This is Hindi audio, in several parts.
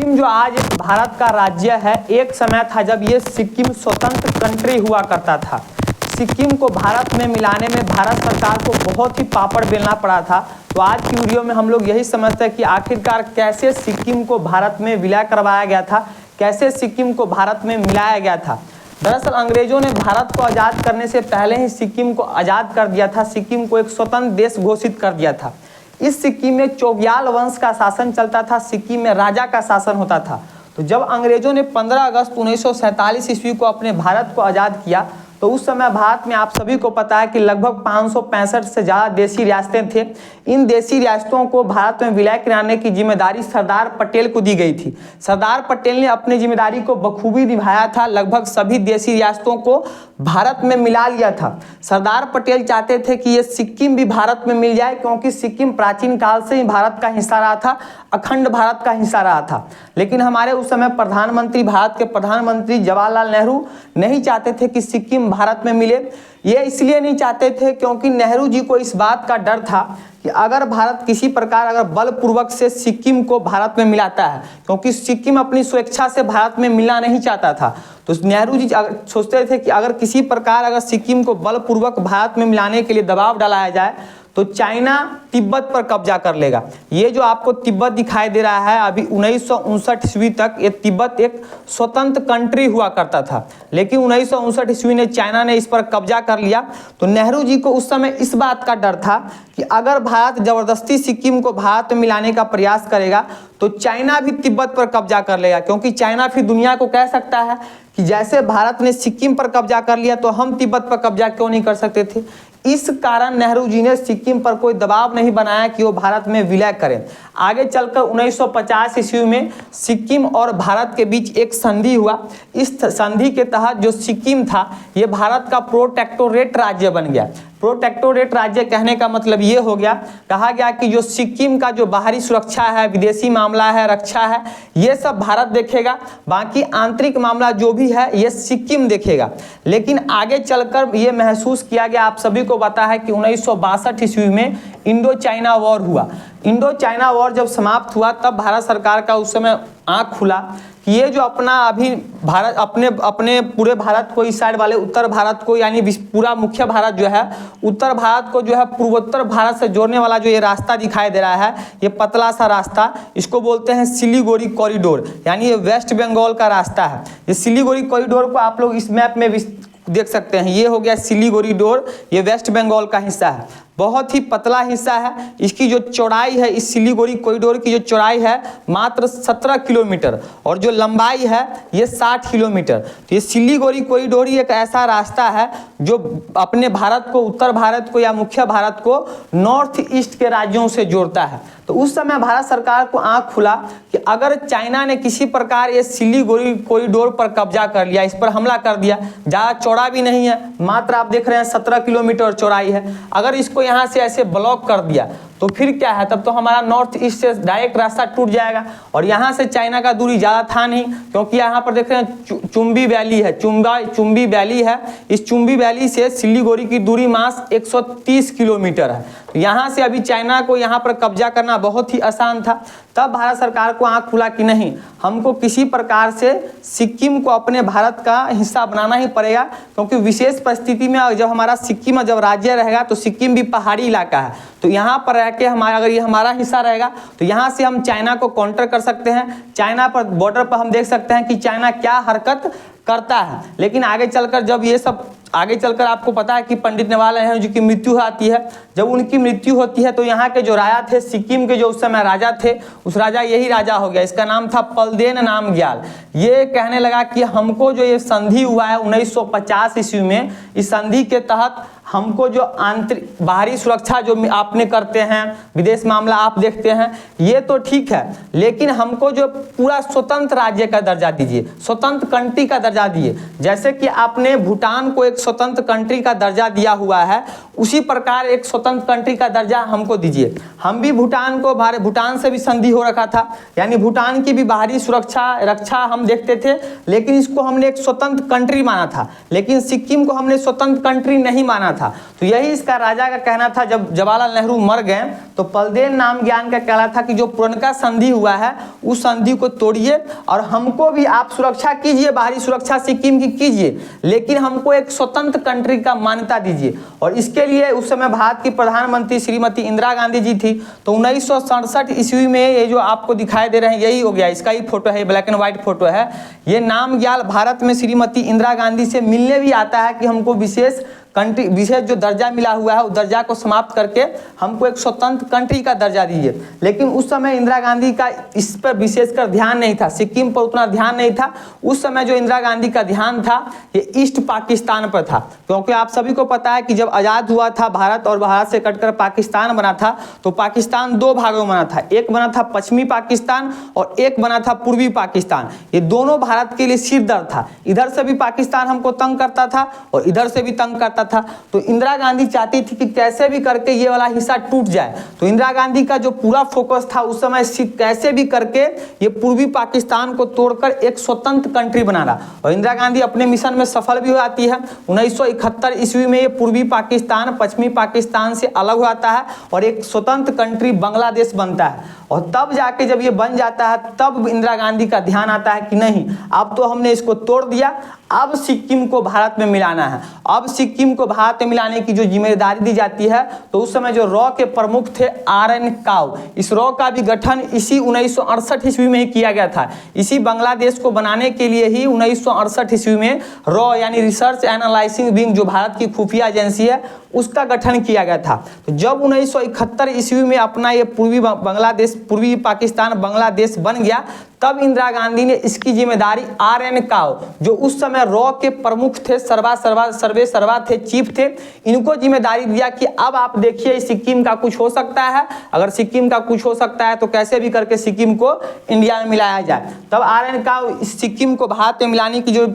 सिक्किम जो आज भारत का राज्य है, एक समय था जब ये सिक्किम स्वतंत्र कंट्री हुआ करता था। सिक्किम को भारत में मिलाने में भारत सरकार को बहुत ही पापड़ बेलना पड़ा था। तो आज की वीडियो में हम लोग यही समझते हैं कि आखिरकार कैसे सिक्किम को भारत में विलय करवाया गया था, कैसे सिक्किम को भारत में मिलाया गया था। दरअसल अंग्रेजों ने भारत को आज़ाद करने से पहले ही सिक्किम को आज़ाद कर दिया था, सिक्किम को एक स्वतंत्र देश घोषित कर दिया था। इस सिक्किम में चोग्याल वंश का शासन चलता था, सिक्किम में राजा का शासन होता था। तो जब अंग्रेजों ने 15 अगस्त 1947 ईस्वी को अपने भारत को आज़ाद किया तो उस समय भारत में आप सभी को पता है कि लगभग 565 से ज़्यादा देशी रियासतें थे। इन देशी रियासतों को भारत में विलय कराने की जिम्मेदारी सरदार पटेल को दी गई थी। सरदार पटेल ने अपनी जिम्मेदारी को बखूबी निभाया था, लगभग सभी देशी रियासतों को भारत में मिला लिया था। सरदार पटेल चाहते थे कि ये सिक्किम भी भारत में मिल जाए, क्योंकि सिक्किम प्राचीन काल से ही भारत का हिस्सा रहा था, अखंड भारत का हिस्सा रहा था। लेकिन हमारे उस समय भारत के प्रधानमंत्री जवाहरलाल नेहरू नहीं चाहते थे कि सिक्किम भारत में मिले। ये इसलिए नहीं चाहते थे क्योंकि नेहरू जी को इस बात का डर था कि अगर भारत किसी प्रकार अगर बलपूर्वक से सिक्किम को भारत में मिलाता है, क्योंकि सिक्किम अपनी स्वेच्छा से भारत में मिलना नहीं चाहता था, तो नेहरू जी सोचते थे कि अगर किसी प्रकार अगर सिक्किम को बलपूर्वक भारत में मिलाने के लिए दबाव डाला जाए तो चाइना तिब्बत पर कब्जा कर लेगा। ये जो आपको तिब्बत दिखाई दे रहा है, अभी 1959 ईस्वी तक ये तिब्बत एक स्वतंत्र कंट्री हुआ करता था, लेकिन 1959 ईस्वी ने चाइना ने इस पर कब्जा कर लिया। तो नेहरू जी को उस समय इस बात का डर था कि अगर भारत जबरदस्ती सिक्किम को भारत में मिलाने का प्रयास करेगा तो चाइना भी तिब्बत पर कब्जा कर लेगा, क्योंकि चाइना फिर दुनिया को कह सकता है कि जैसे भारत ने सिक्किम पर कब्जा कर लिया तो हम तिब्बत पर कब्जा क्यों नहीं कर सकते थे। इस कारण नेहरू जी ने सिक्किम पर कोई दबाव नहीं बनाया कि वो भारत में विलय करें। आगे चलकर 1950 ईस्वी में सिक्किम और भारत के बीच एक संधि हुआ। इस संधि के तहत जो सिक्किम था ये भारत का प्रोटेक्टोरेट राज्य बन गया। प्रोटेक्टोरेट राज्य कहने का मतलब ये हो गया, कहा गया कि जो सिक्किम का जो बाहरी सुरक्षा है, विदेशी मामला है, रक्षा है, ये सब भारत देखेगा, बाकी आंतरिक मामला जो भी है ये सिक्किम देखेगा। लेकिन आगे चलकर ये महसूस किया गया, आप सभी को पता है कि 1962 ईस्वी में इंडो चाइना वॉर हुआ। इंडो चाइना वॉर जब समाप्त हुआ तब भारत सरकार का उस समय आँख खुला कि ये जो अपना अभी भारत अपने पूरे भारत को, इस साइड वाले उत्तर भारत को, यानी पूरा मुख्य भारत जो है, उत्तर भारत को जो है पूर्वोत्तर भारत से जोड़ने वाला जो ये रास्ता दिखाई दे रहा है, ये पतला सा रास्ता, इसको बोलते हैं सिलीगुड़ी कॉरिडोर, यानी ये वेस्ट बंगाल का रास्ता है। ये सिलीगुड़ी कॉरिडोर को आप लोग इस मैप में भी देख सकते हैं। ये हो गया सिलीगुड़ी डोर, ये वेस्ट बंगाल का हिस्सा है, बहुत ही पतला हिस्सा है। इसकी जो चौड़ाई है, इस सिलीगुड़ी कॉरिडोर की जो चौड़ाई है मात्र 17 किलोमीटर और जो लंबाई है ये 60 किलोमीटर। तो ये सिलीगुड़ी कॉरिडोर ही एक ऐसा रास्ता है जो अपने भारत को, उत्तर भारत को या मुख्य भारत को नॉर्थ ईस्ट के राज्यों से जोड़ता है। तो उस समय भारत सरकार को आँख खुला कि अगर चाइना ने किसी प्रकार ये सिलीगुड़ी कॉरिडोर पर कब्जा कर लिया, इस पर हमला कर दिया, ज़्यादा चौड़ा भी नहीं है, मात्र आप देख रहे हैं 17 किलोमीटर चौड़ाई है, अगर इसको यहाँ से ऐसे ब्लॉक कर दिया तो फिर क्या है, तब तो हमारा नॉर्थ ईस्ट से डायरेक्ट रास्ता टूट जाएगा। और यहाँ से चाइना का दूरी ज़्यादा था नहीं, क्योंकि यहाँ पर देख रहे हैं चुम्बी वैली है, चुम्बी वैली है। इस चुम्बी वैली से सिलीगुड़ी की दूरी मात्र 130 किलोमीटर है। तो यहाँ से अभी चाइना को यहाँ पर कब्जा करना बहुत ही आसान था। तब भारत सरकार को आँख खुला कि नहीं, हमको किसी प्रकार से सिक्किम को अपने भारत का हिस्सा बनाना ही पड़ेगा, क्योंकि विशेष परिस्थिति में जब हमारा सिक्किम जब राज्य रहेगा तो सिक्किम भी पहाड़ी इलाका है, तो यहाँ पर रह के हमारा अगर ये हमारा हिस्सा रहेगा तो यहाँ से हम चाइना को काउंटर कर सकते हैं। चाइना पर बॉर्डर पर हम देख सकते हैं कि चाइना क्या हरकत करता है। लेकिन आगे चलकर जब ये सब आगे चलकर आपको पता है कि पंडित जवाहरलाल नेहरू जी की मृत्यु आती है। जब उनकी मृत्यु होती है तो यहाँ के जो राजा थे, सिक्किम के जो उस समय राजा थे, उस राजा यही राजा हो गया, इसका नाम था पलदेन नामग्याल। ये कहने लगा कि हमको जो ये संधि हुआ है 1950 ईस्वी में, इस संधि के तहत हमको जो आंतरिक बाहरी सुरक्षा जो आपने करते हैं, विदेश मामला आप देखते हैं, ये तो ठीक है, लेकिन हमको जो पूरा स्वतंत्र राज्य का दर्जा दीजिए, स्वतंत्र कंट्री का दर्जा दिए। जैसे कि आपने भूटान को एक स्वतंत्र कंट्री का दर्जा दिया हुआ है, उसी प्रकार एक स्वतंत्र कंट्री का दर्जा हमको दीजिए। हम भी भूटान से भी संधि हो रखा था, यानी भूटान की भी बाहरी सुरक्षा रक्षा हम देखते थे, लेकिन इसको हमने एक स्वतंत्र कंट्री माना था। लेकिन सिक्किम को हमने स्वतंत्र कंट्री नहीं माना था। था। तो यही इसका राजा का कहना था। जब जवाहरलाल नेहरू मर गए तो पलदेन नाम ज्ञान का कहना था कि जो पुरनका संधि हुआ है उस संधि को तोड़िए और हमको भी आप सुरक्षा कीजिए, बाहरी सुरक्षा सिक्किम की कीजिए, लेकिन हमको एक स्वतंत्र कंट्री का मान्यता दीजिए। और इसके लिए उस समय भारत की प्रधानमंत्री श्रीमती इंदिरा गांधी जी थी। तो 1967 ईस्वी में ये जो आपको दिखाई दे रहे हैं यही हो गया, इसका ही फोटो है, ब्लैक एंड व्हाइट फोटो है। ये नाम ज्ञान भारत में श्रीमती इंदिरा गांधी से मिलने भी आता है कि हमको विशेष जो दर्जा मिला हुआ है उस दर्जा को समाप्त करके हमको एक स्वतंत्र कंट्री का दर्जा दीजिए। लेकिन उस समय इंदिरा गांधी का इस पर विशेषकर ध्यान नहीं था, सिक्किम पर उतना ध्यान नहीं था। उस समय जो इंदिरा गांधी का ध्यान था ये ईस्ट पाकिस्तान पर था, क्योंकि आप सभी को पता है कि जब आज़ाद हुआ था भारत और भारत से कटकर पाकिस्तान बना था तो पाकिस्तान दो भागों में बना था। एक बना था पश्चिमी पाकिस्तान और एक बना था पूर्वी पाकिस्तान। ये दोनों भारत के लिए सिर दर्द था। इधर से भी पाकिस्तान हमको तंग करता था और इधर से भी तंग करता था। तो इंदिरा गांधी चाहती थी कि कैसे भी करके ये वाला हिस्सा टूट जाए। तो इंदिरा गांधी का जो पूरा फोकस था उस समय कैसे भी करके ये पूर्वी पाकिस्तान को तोड़कर एक स्वतंत्र कंट्री बनाना। और इंदिरा गांधी अपने मिशन में सफल भी हो जाती है। 1971 ईस्वी में ये पूर्वी पाकिस्तान पश्चिमी पाकिस्तान से अलग हो जाता है और एक स्वतंत्र कंट्री बांग्लादेश बनता है। और तब जाके जब ये बन जाता है तब इंदिरा गांधी का ध्यान आता है कि नहीं, अब तो हमने इसको तोड़ दिया, अब सिक्किम को भारत में मिलाना है। अब सिक्किम को भारत में मिलाने की जो जिम्मेदारी दी जाती है तो उस समय जो रॉ के प्रमुख थे RN काउ, इस रॉ का भी गठन इसी 1968 ईस्वी में ही किया गया था। इसी बांग्लादेश को बनाने के लिए ही 1968 ईस्वी में रॉ यानी रिसर्च एनालाइसिंग विंग जो भारत की खुफिया एजेंसी है उसका गठन किया गया था। तो जब 1971 ईस्वी में अपना ये पूर्वी पाकिस्तान बांग्लादेश बन गया तब इंदिरा गांधी ने इसकी जिम्मेदारी RN काउ जो उस समय रॉ के प्रमुख थे, सर्वे सर्वा थे, चीफ थे, इनको जिम्मेदारी दिया कि अब आप देखिए सिक्किम का कुछ हो सकता है। अगर सिक्किम का कुछ हो सकता है तो कैसे भी करके सिक्किम को इंडिया में मिलाया जाए। तब RN काउ सिक्किम को भारत में मिलाने की जो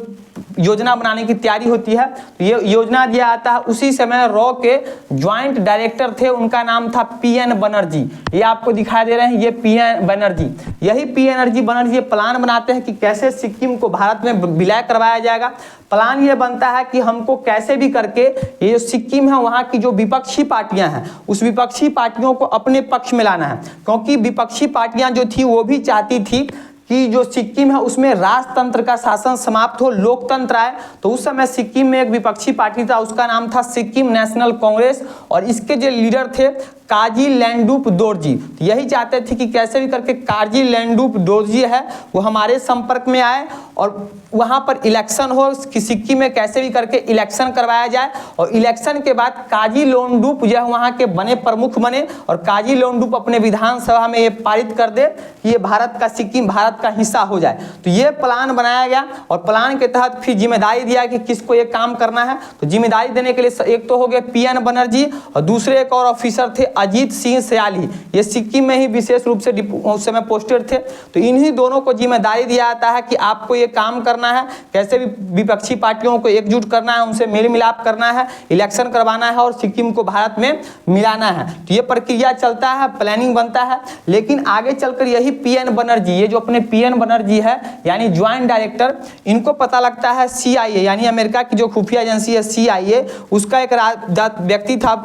योजना बनाने की तैयारी होती है तो ये योजना दिया जाता है। उसी समय रॉ के ज्वाइंट डायरेक्टर थे, उनका नाम था PN बनर्जी। ये आपको दिखाई दे रहे हैं, ये PN बनर्जी, यही PN बनर्जी प्लान बनाते हैं कि कैसे सिक्किम को भारत में विलय करवाया जाएगा। प्लान ये बनता है कि हमको कैसे भी करके ये जो सिक्किम है वहाँ की जो विपक्षी पार्टियां हैं उस विपक्षी पार्टियों को अपने पक्ष में लाना है, क्योंकि विपक्षी पार्टियां जो थी वो भी चाहती थी कि जो सिक्किम है उसमें राजतंत्र का शासन समाप्त हो, लोकतंत्र आए। तो उस समय सिक्किम में एक विपक्षी पार्टी था, उसका नाम था सिक्किम नेशनल कांग्रेस और इसके जो लीडर थे काजी लेंडुप दोरजी। तो यही चाहते थे कि कैसे भी करके काजी लेंडुप दोरजी है वो हमारे संपर्क में आए और वहाँ पर इलेक्शन हो कि सिक्किम में कैसे भी करके इलेक्शन करवाया जाए। और इलेक्शन के बाद काजी लोंडुप जो है वहाँ के बने प्रमुख बने और काजी लोंडुप अपने विधानसभा में ये पारित कर दे कि ये भारत का सिक्किम भारत का हिस्सा हो जाए। तो ये प्लान बनाया गया और प्लान के तहत फिर जिम्मेदारी दिया कि किसको ये काम करना है। तो जिम्मेदारी देने के लिए एक तो हो गए PN बनर्जी और दूसरे एक और ऑफिसर थे अजीत सिंह सयाली, ये सिक्किम में ही विशेष रूप से उस समय पोस्टेड थे। तो इन्हीं दोनों को जिम्मेदारी दिया जाता है कि आपको ये काम करना है, कैसे भी विपक्षी पार्टियों को एकजुट करना है, उनसे मेल मिलाप करना है, इलेक्शन करवाना है और सिक्किम को भारत में मिलाना है। तो ये प्रक्रिया चलता है, प्लानिंग बनता है। लेकिन आगे चलकर यही PN बनर्जी, ये जो अपने PN बनर्जी है यानी ज्वाइंट डायरेक्टर, इनको पता लगता है CIA यानी अमेरिका की जो खुफिया एजेंसी है CIA, उसका एक व्यक्ति था,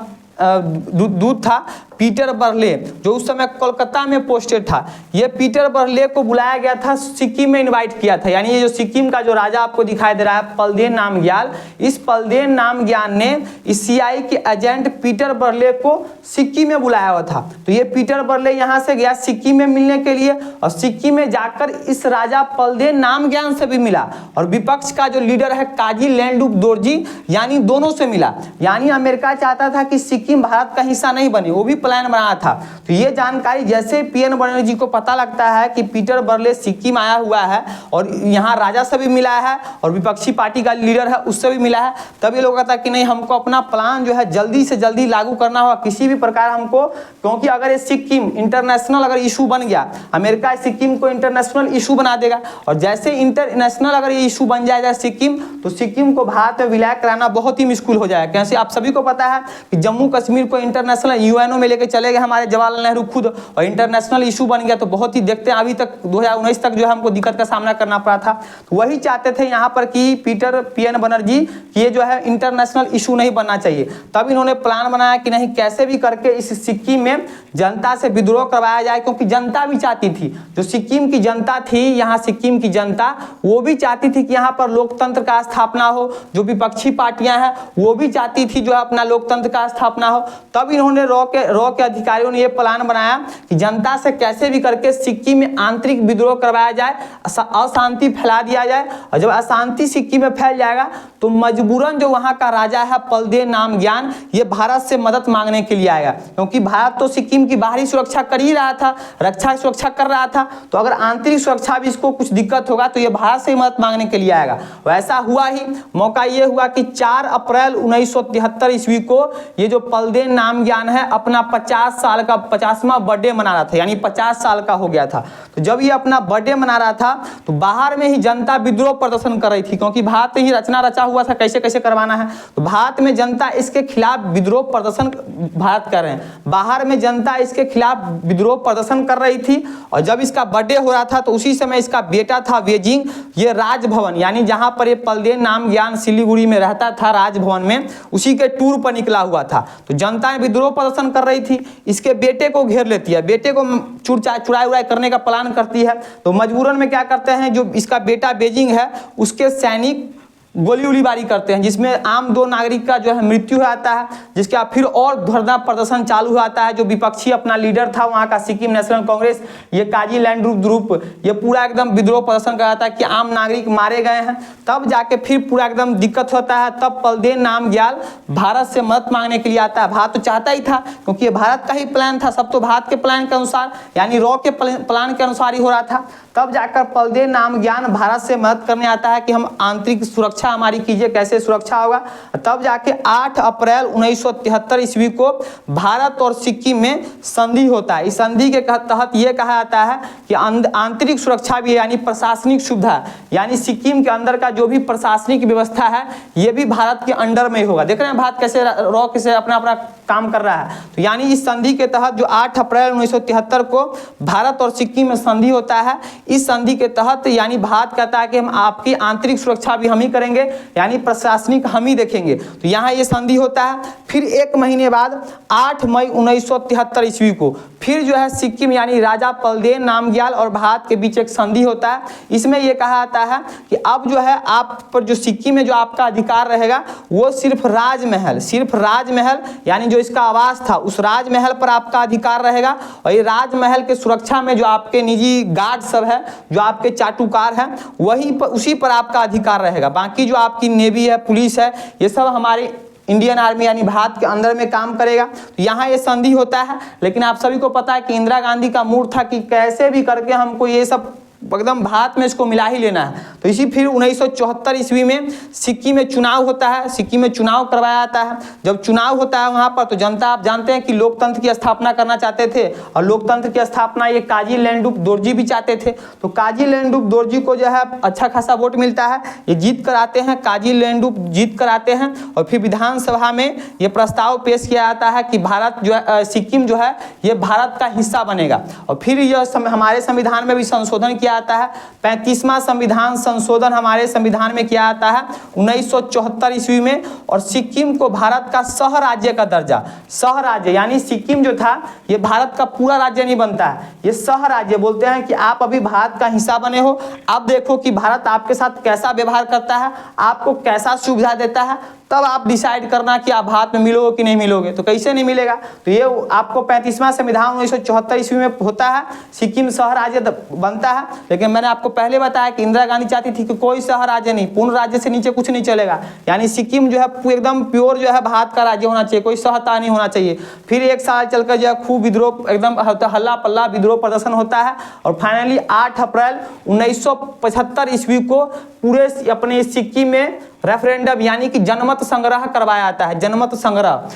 दूत था पीटर बर्ले जो उस समय कोलकाता में पोस्टेड था। ये पीटर बर्ले को बुलाया गया था, सिक्किम में इनवाइट किया था। यानी ये जो सिक्किम का जो राजा आपको दिखाई दे रहा है पलदेन नामग्याल, इस पलदेन नामग्याल ने इस CIA के एजेंट पीटर बर्ले को सिक्किम में बुलाया हुआ था। तो ये पीटर बर्ले यहाँ से गया सिक्किम में मिलने के लिए और सिक्किम में जाकर इस राजा पलदेन नामग्याल से भी मिला और विपक्ष का जो लीडर है काजी लेंडुप दोरजी यानी दोनों से मिला। यानी अमेरिका चाहता था कि सिक्किम भारत का हिस्सा नहीं बने, वो भी प्लान बनाया था। तो ये जानकारी जैसे PN बनर्जी को पता लगता है कि पीटर बर्ले सिक्किम आया हुआ है और यहाँ राजा से भी मिला है और विपक्षी पार्टी का लीडर है उससे भी मिला है, तब ये लोग कहता कि नहीं हमको अपना प्लान जो है जल्दी से जल्दी लागू करना होगा किसी भी प्रकार हमको, क्योंकि अगर ये सिक्किम इंटरनेशनल अगर इशू बन गया, अमेरिका सिक्किम को इंटरनेशनल इशू बना देगा और जैसे इंटरनेशनल अगर ये इशू बन जाएगा सिक्किम, तो सिक्किम को भारत में विलय कराना बहुत ही मुश्किल हो जाएगा। कैसे आप सभी को पता है कि जम्मू कश्मीर को इंटरनेशनल UN में लेकर लेके चले गए हमारे जवाहरलाल नेहरू खुद, और इंटरनेशनल इशू बन गया। तो बहुत ही देखते हैं अभी तक 2019 तक जो है हमको दिक्कत का सामना करना पड़ा था। तो वही चाहते थे यहाँ पर कि पीटर PN बनर्जी कि ये जो है इंटरनेशनल इशू नहीं बनना चाहिए। तब इन्होंने प्लान बनाया कि नहीं, कैसे भी करके इस सिक्किम में जनता से विद्रोह करवाया जाए, क्योंकि जनता भी चाहती थी, जो सिक्किम की जनता थी, यहाँ सिक्किम की जनता वो भी चाहती थी कि यहाँ पर लोकतंत्र का स्थापना हो। जो विपक्षी पार्टियां हैं वो भी चाहती थी जो है अपना लोकतंत्र का स्थापना हो। तब इन्होंने रॉ के अधिकारियों ने ये प्लान बनाया कि जनता से कैसे भी करके सिक्किम में आंतरिक विद्रोह करवाया जाए, अशांति फैला दिया जाए। और जब अशांति सिक्किम में फैल जाएगा तो मजबूरन जो वहाँ का राजा है पलदेव नामग्याल, ये भारत से मदद मांगने के लिए आएगा, क्योंकि भारत तो सिक्किम की बाहरी सुरक्षा कर ही रहा था, रक्षा सुरक्षा कर रहा था। तो अगर आंतरिक सुरक्षा भी इसको कुछ दिक्कत होगा तो ये भारत से मदद मांगने के लिए आएगा। वैसा हुआ ही। मौका ये हुआ कि 4 अप्रैल 1973 ईस्वी को ये जो पलदेव नामग्याल है अपना 50 साल का 50वां बर्थडे मना रहा था, यानी 50 साल का हो गया था। तो जब ये अपना बर्थडे मना रहा था तो बाहर में ही जनता विद्रोह प्रदर्शन कर रही थी, क्योंकि भारत ही रचना रचा हुआ था कैसे कैसे करवाना है। तो भारत में जनता इसके खिलाफ विद्रोह प्रदर्शन भारत कर रहे हैं, बाहर में जनता इसके खिलाफ विद्रोह प्रदर्शन कर रही थी। और जब इसका बर्थडे हो रहा था तो उसी समय इसका बेटा था वेजिंग, ये राजभवन यानी जहां पर ये पलदेव नामग्याल सिलीगुड़ी में रहता था राजभवन में, उसी के टूर पर निकला हुआ था। तो जनता विद्रोह प्रदर्शन कर रही थी, इसके बेटे को घेर लेती है, बेटे को चुराई उड़ाई करने का प्लान करती है। तो मजबूरन में क्या करते हैं, जो इसका बेटा वेजिंग है उसके सैनिक गोली उलीबारी करते हैं, जिसमें आम 2 नागरिक का जो है मृत्यु हो जाता है, जिसके बाद फिर और धरना प्रदर्शन चालू हो जाता है। जो विपक्षी अपना लीडर था वहाँ का सिक्किम नेशनल कांग्रेस, ये काजी लैंडरुप, ये पूरा एकदम विद्रोह प्रदर्शन कर रहा था कि आम नागरिक मारे गए हैं। तब जाके फिर पूरा एकदम दिक्कत होता है। तब पलदेव नामग्याल भारत से मदद मांगने के लिए आता है। भारत तो चाहता ही था, क्योंकि ये भारत का ही प्लान था, सब तो भारत के प्लान के अनुसार यानी रॉ के प्लान के अनुसार ही हो रहा था। तब जाकर पलदेव नामग्याल भारत से मदद करने आता है कि हम आंतरिक सुरक्षा हमारी कीजिए, कैसे सुरक्षा होगा। तब जाके 8 अप्रैल 1973 ईस्वी को भारत और सिक्किम में संधि होता है। इस संधि के तहत ये कहा जाता है कि आंतरिक सुरक्षा भी यानी प्रशासनिक सुविधा, यानी सिक्किम के अंदर का जो भी प्रशासनिक व्यवस्था है ये भी भारत के अंडर में ही होगा। देख रहे हैं भारत कैसे रॉ कैसे अपना अपना काम कर रहा है। तो यानी इस संधि के तहत जो 8 अप्रैल 1973 को भारत और सिक्किम में संधि होता है, इस संधि के तहत यानी भारत कहता है कि हम आपकी आंतरिक सुरक्षा भी हम ही करेंगे, यानी प्रशासनिक हम ही देखेंगे। तो यहाँ ये संधि होता है। फिर 1 महीने बाद 8 मई 1973 ईस्वी को फिर जो है सिक्किम यानी राजा पलदेव नामग्याल और भारत के बीच एक संधि होता है। इसमें यह कहा जाता है कि अब जो है आप पर जो सिक्किम में जो आपका अधिकार रहेगा वो सिर्फ राजमहल यानी जो इसका आवास था उस राजमहल पर आपका अधिकार रहेगा। और ये राजमहल के सुरक्षा में जो आपके निजी गार्ड सब है, जो आपके चाटुकार हैं, वहीं पर उसी पर आपका अधिकार रहेगा। बाकी जो आपकी नेवी है, पुलिस है, ये सब हमारे इंडियन आर्मी यानी भारत के अंदर में काम करेगा। तो यहाँ ये संधि होता है। लेकिन आप सभी को पता है कि इंदिरा गांधी का मूड था कि कैसे भी करके हमको ये सब एकदम भारत में इसको मिला ही लेना है। तो इसी फिर 1974 ईस्वी में सिक्किम में चुनाव होता है, सिक्किम में चुनाव करवाया जाता है। जब चुनाव होता है वहाँ पर तो जनता आप जानते हैं कि लोकतंत्र की स्थापना करना चाहते थे, और लोकतंत्र की स्थापना ये काजी लैंडरुप दोरजी भी चाहते थे। तो काजी लैंडरुप दोरजी को जो है अच्छा खासा वोट मिलता है, ये जीत कर आते हैं, काजी लैंडरुप जीत कर आते हैं। और फिर विधानसभा में ये प्रस्ताव पेश किया जाता है कि भारत जो है सिक्किम जो है ये भारत का हिस्सा बनेगा। और फिर यह हमारे संविधान में भी संशोधन किया आता है। 35वां संविधान संशोधन हमारे संविधान में किया जाता है 1974 ईस्वी में। और सिक्किम को भारत का सह राज्य का दर्जा, सह राज्य यानी सिक्किम जो था ये भारत का पूरा राज्य नहीं बनता है, ये सह राज्य बोलते हैं कि आप अभी भारत का हिस्सा बने हो, आप देखो कि भारत आपके साथ कैसा व्यवहार करता है, आपको कैसा सुविधा देता है, तब आप डिसाइड करना कि आप भारत में मिलोगे कि नहीं मिलोगे। तो कैसे नहीं मिलेगा, तो ये आपको 35वां संविधान 1974 ईस्वी में होता है, सिक्किम सह राज्य बनता है। लेकिन मैंने आपको पहले बताया कि इंदिरा गांधी चाहती थी कि कोई सह राज्य नहीं, पूर्ण राज्य से नीचे कुछ नहीं चलेगा, यानी सिक्किम जो है एकदम प्योर जो है भारत का राज्य होना चाहिए, कोई सहता नहीं होना चाहिए। फिर 1 साल चलकर जो है खूब विद्रोह एकदम हल्ला पल्ला विद्रोह प्रदर्शन होता है। और फाइनली 8 अप्रैल 1975 ईस्वी को पूरे अपने सिक्किम में रेफरेंडम यानी कि जनमत संग्रह करवाया जाता है। जनमत संग्रह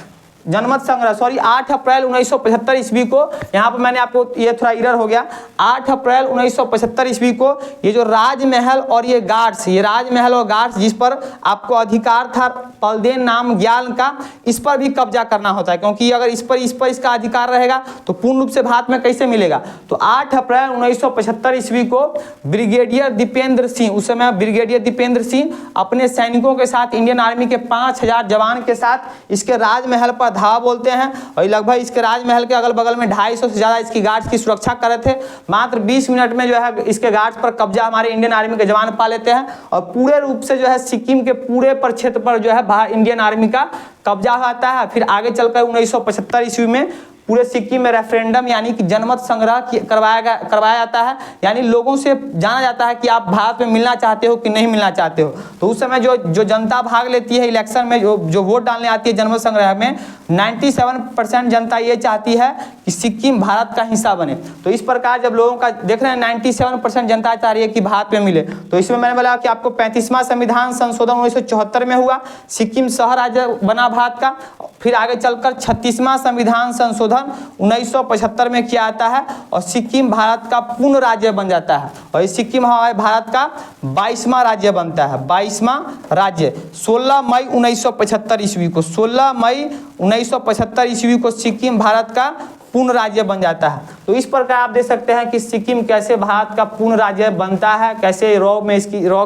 जनमत संग्रह, सॉरी 8 अप्रैल 1975 ईस्वी को, यहाँ पर मैंने आपको ये थोड़ा एरर हो गया, 8 अप्रैल 1975 ईस्वी को ये जो राजमहल और ये गार्ड्स, ये राजमहल और गार्ड्स जिस पर आपको अधिकार था पलदेन नाम ज्ञान का, इस पर भी कब्जा करना होता है, क्योंकि अगर इस पर इसका अधिकार रहेगा तो पूर्ण रूप से भारत में कैसे मिलेगा। तो 8 अप्रैल 1975 ईस्वी को ब्रिगेडियर दीपेंद्र सिंह, उस समय ब्रिगेडियर दीपेंद्र सिंह अपने सैनिकों के साथ, इंडियन आर्मी के 5000 जवान के साथ इसके राजमहल पर धावा बोलते हैं और लगभग इसके राजमहल के अगल बगल में 250 से ज़्यादा इसकी गार्ड्स की सुरक्षा कर रहे थे। मात्र 20 मिनट में जो है इसके गार्ड्स पर कब्जा हमारे इंडियन आर्मी के जवान पा लेते हैं और पूरे रूप से जो है सिक्किम के पूरे पर क्षेत्र पर जो है इंडियन आर्मी का कब्जा आता है। फिर आगे चलकर 1975 ईस्वी में पूरे सिक्किम में रेफरेंडम यानी कि जनमत संग्रह करवाया जाता है, यानी लोगों से जाना जाता है कि आप भारत में मिलना चाहते हो कि नहीं मिलना चाहते हो। तो उस समय जो जनता भाग लेती है इलेक्शन में, जो वोट डालने आती है जनमत संग्रह में, 97% जनता ये चाहती है कि सिक्किम भारत का हिस्सा बने। तो इस प्रकार जब लोगों का देख रहे हैं 97% जनता चाह रही है कि भारत में मिले, तो इसमें मैंने बोला कि आपको 35वां संविधान संशोधन 1974 में हुआ, सिक्किम सह राज्य बना भारत का। फिर आगे चलकर 36वां संविधान संशोधन 1975 में किया जाता है और सिक्किम भारत का पूर्ण राज्य बन जाता है और इस सिक्किम हमारे भारत का 22वां राज्य बनता है, 22वां राज्य। 16 मई 1975 ईस्वी को, 16 मई 1975 ईस्वी को सिक्किम भारत का पूर्ण राज्य बन जाता है। तो इस प्रकार आप देख सकते हैं कि सिक्किम कैसे भारत का पूर्ण राज्य बनता है, कैसे रॉ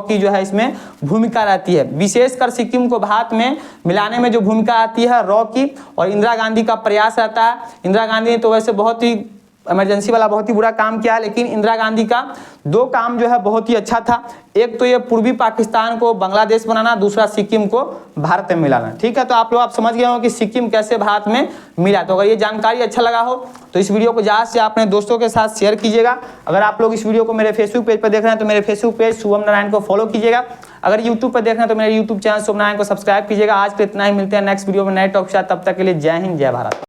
की जो है इसमें भूमिका रहती है। विशेषकर सिक्किम को भारत में मिलाने में जो भूमिका आती है रॉ की, और इंदिरा गांधी का प्रयास रहता है। इंदिरा गांधी ने तो वैसे बहुत ही इमरजेंसी वाला बहुत ही बुरा काम किया, लेकिन इंदिरा गांधी का 2 काम जो है बहुत ही अच्छा था। एक तो ये पूर्वी पाकिस्तान को बांग्लादेश बनाना, दूसरा सिक्किम को भारत में मिलाना। ठीक है, तो आप लोग समझ गए हो कि सिक्किम कैसे भारत में मिला। तो अगर ये जानकारी अच्छा लगा हो तो इस वीडियो को ज़्यादा से अपने दोस्तों के साथ शेयर कीजिएगा। अगर आप लोग इस वीडियो को मेरे फेसबुक पेज पर देख रहे हैं तो मेरे फेसबुक पेज शुभम नारायण को फॉलो कीजिएगा। अगर यूट्यूब पर देख रहे हैं तो मेरे यूट्यूब चैनल शुभम नारायण को सब्सक्राइब कीजिएगा। आज के इतना ही, मिलते हैं नेक्स्ट वीडियो में नए टॉपिक के साथ। तब तक के लिए जय हिंद, जय भारत।